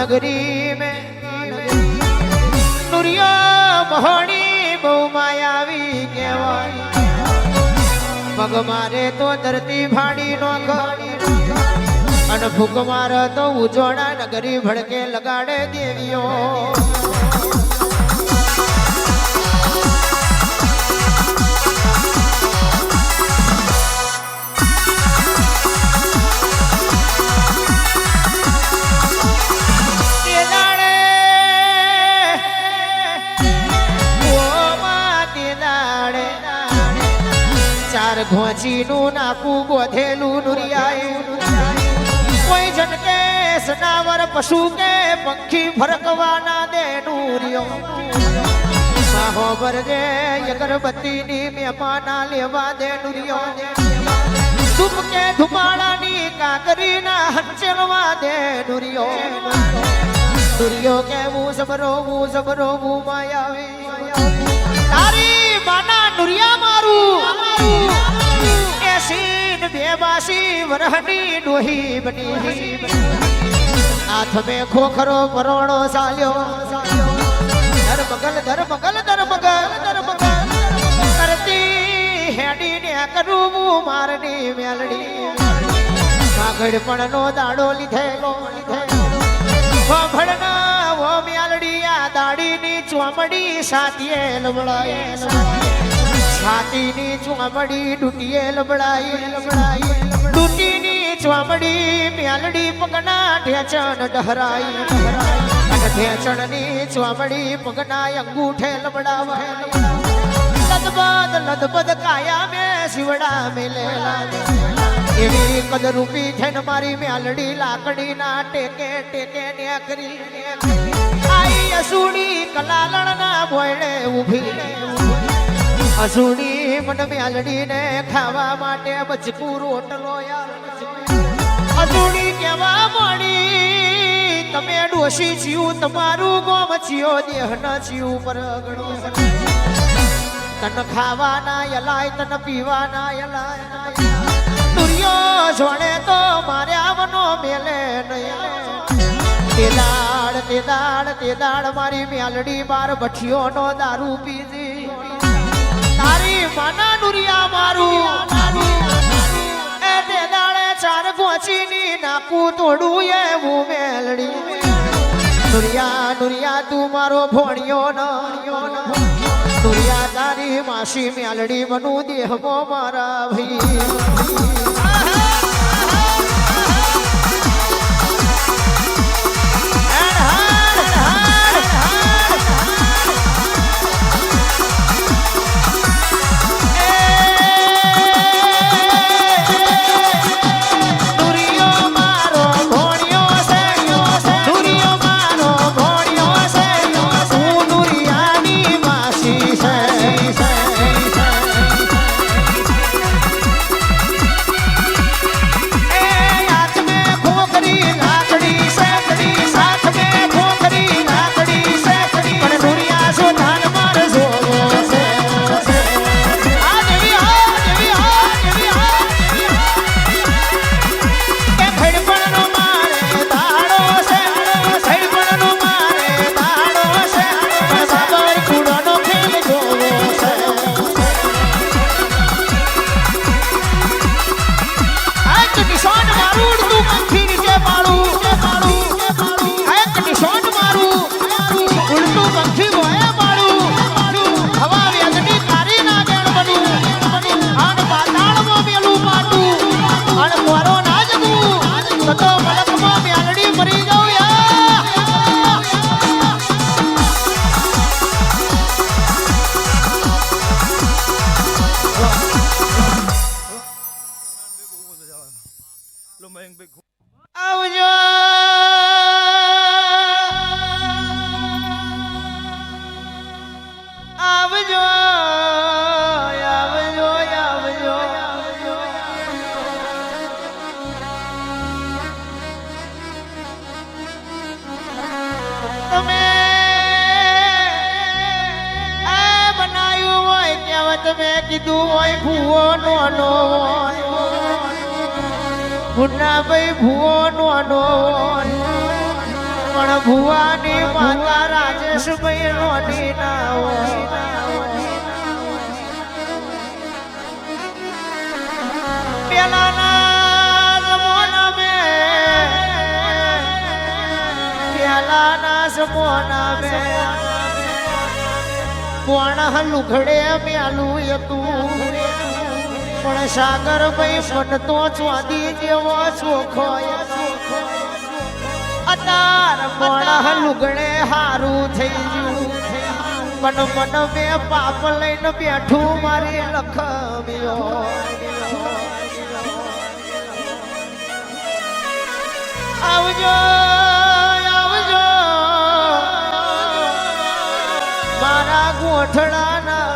नगरी में नुरिया मोहनी बहु मायावी केवाय पग मारे तो धरती भाड़ी नो अन फूक मारे तो उजोड़ा नगरी भड़के लगाड़े देवियों घोची नु नाकू गोधेलू नुरियाए कोई जन के सनावर पशु के पंखी फरकवाना दे नूरियो साहो बरजे अगरबत्ती नी मेहमाना लेवा दे नुरियो धूप के धुमाड़ा नी काकरी ना हंचलवा दे नुरियो नुरियो के मुँह सबरो मुँह मायावी तारी माना नुरिया मारू सीन बेबासी वरहनी डोही बनी हाथ में खोखरो परोणो सालियो धर मगल करती हेडी ने करूबू मारनी मेलडी कागड़ पणनो दाड़ो लीधेलो वो भड़ना वो मेलडी आ दाड़ी नी चोमड़ी साथिए लबड़ाए छाती नी चुमड़ी डूटिए लबड़ाई डूटी नी चुमड़ी म्यालड़ी पगना ढेचन डहराई ढेचन नी चुमड़ी पगना अंगूठे लबड़ावा लदबद काया में शिवड़ा मिलेला एवी कद रूपी थेन मारी म्यालड़ी लाकड़ी ना टेके ने करी आई असुड़ी कलालण ना भोयड़े उभी असुड़ी मन म्यालड़ी ने खावा माटे बचकू रोटलो असुड़ी केवा मोड़ी तमे डोशी छीयू तमारू गोम छीयो देह न छीयू परगणो तन खावा ना यलाय तन पीवा ना यलाय दुरियो जोड़े तो मारे आवनो मेले ते दाड़ मारी म्यालड़ी बार बठियो नो दारू पीजी तारी माना नुरिया मारू ए दे दाड़े चार गोची नी नाकू तोड़ू ये वो मेलड़ी नुरिया तू मारो भोणियो न नुरिया तारी मासी मेलड़ी मनू देह मो मारा भई તમે કીધું હોય ભૂવો નો મુન્ના ભાઈ ભૂવો નો પણ ભુવાની માતા રાજેશભાઈ રોની ના પેલાના જમોના મે કોણ લુઘડે મેલું હતું પણ સાગર ભાઈ મન તો ચોદી જેવો ચોખો અતાર મોણા લુગડે હારું થઈ ગયું પણ મન મે પાપ લઈને બેઠું મારી લખમ્યો આવજો આવજો મારા ગોઠડાના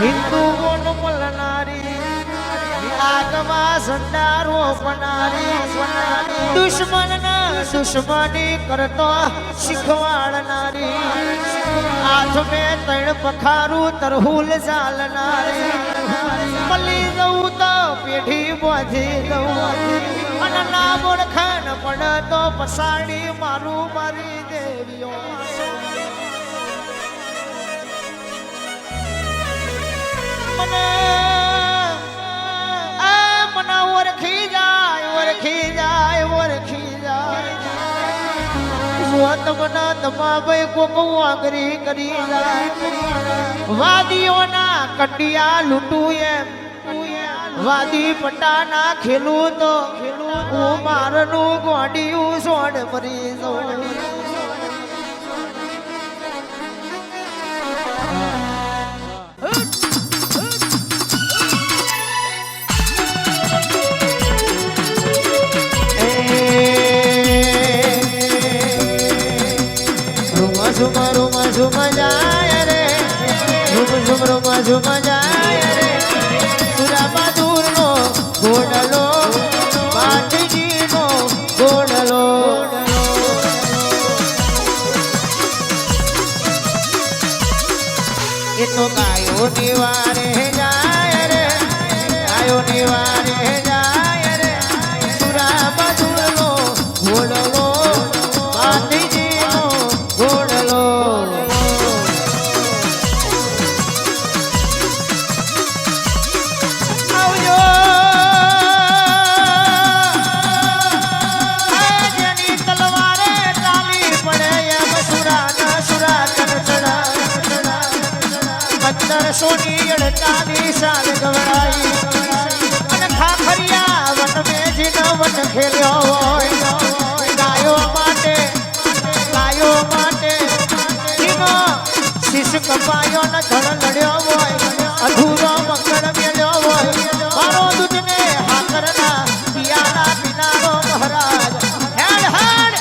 હિન્દુ બોલ મળનારી આગમાં સંડારો બનારી દુશ્મની કરતો શીખવાડનારી હાથ મેં તણ પખારું તરહુલ ચાલનારી મળી જવું તો પેઢી બોધી દઉં અને ના ઓળખાણ પણ તો પસાડી મારું મારી દેવીઓ મને ઓળખી જાય તમને તમાભાઈ કોક વાગરી કરી જાય વાદીઓના કંડિયા લૂંટું એમ વાદી પટાના ખેલું તો હું મારનું ગોડિયું સોડ મરી જાઉં ઝુમ જાય રે ઝુમ જાય રે સુરા બહાદુરનો ઘોડલો માઠજીનો ઘોડલો એ તો ગાયો નિવારે જાય રે ગાયો નિવારે જાય રે સુરા બહાદુરનો ઘોડલો માઠજીનો ઘોડલો સોની 48 સાલ ગવડાઈ અને ખાખરિયા વન મેં જીનો વન ખેલ્યો હોય ગાયો માટે જીનો શીશ કપાયો ને ધણ લડ્યો હોય અધૂરો મંગળ મેલ્યો હોય મારો દૂધને હાકરના પિયાના પીનારો મહારાજ હેડ હેડ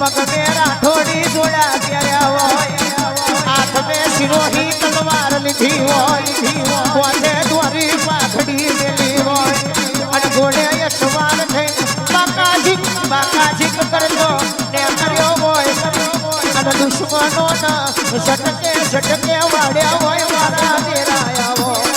પગ મેરા થોડી જોડા કર્યા હોય હાથ મેં સિરોહી તલવાર લીધી હોય પોતે દોરી પાઘડી મેલી હોય અને ઘોડે સવાર થઈ બાકાજીક કરતો ને કર્યો હોય અને દુશ્મનો ના ઝટકે વાડ્યા હોય મારા દેરાયા હોય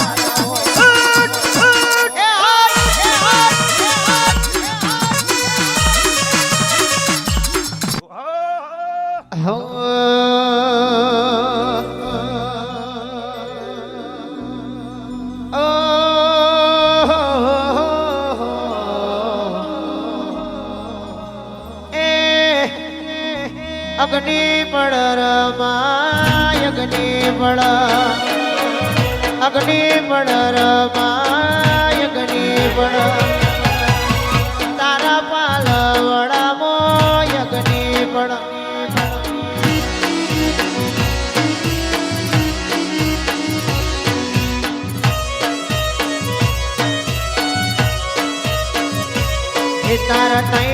અગ્નિ પડ રમાય અગ્નિ પડ રમાય અગ્નિ પડ તારા પાલવડામાં અગ્નિ પડ તારા તૈણ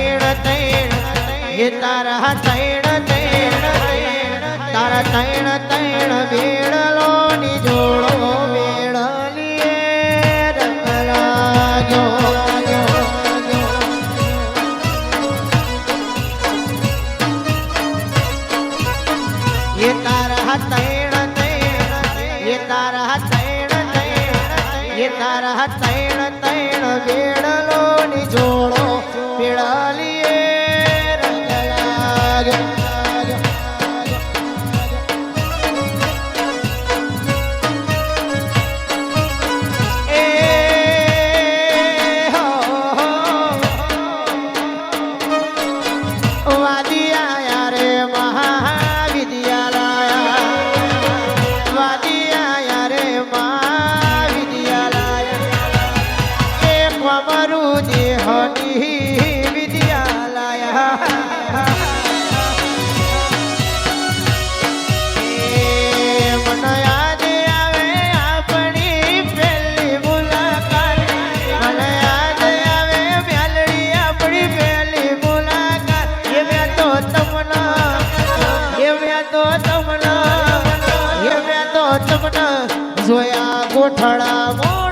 બેડલો ની જોડો બેડલીએ તૈણ તૈણ વેડલો ની જોડો પીળાલીએ રંગ લાગ્યો જોયા ગોઠડા મોડવાની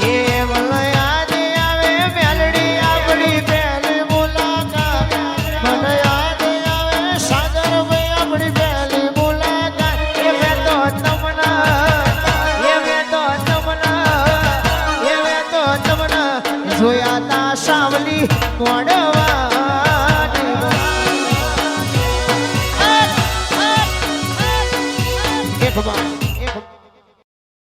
એ મને યાદ આવે મેલડી આપણી પહેલી મુલાકાત મને યાદ આવે સાગરભાઈ આપણી પહેલી મુલાકાત એ મેં તો તમને જોયા તા સાવલી મોડવાની ભગવાન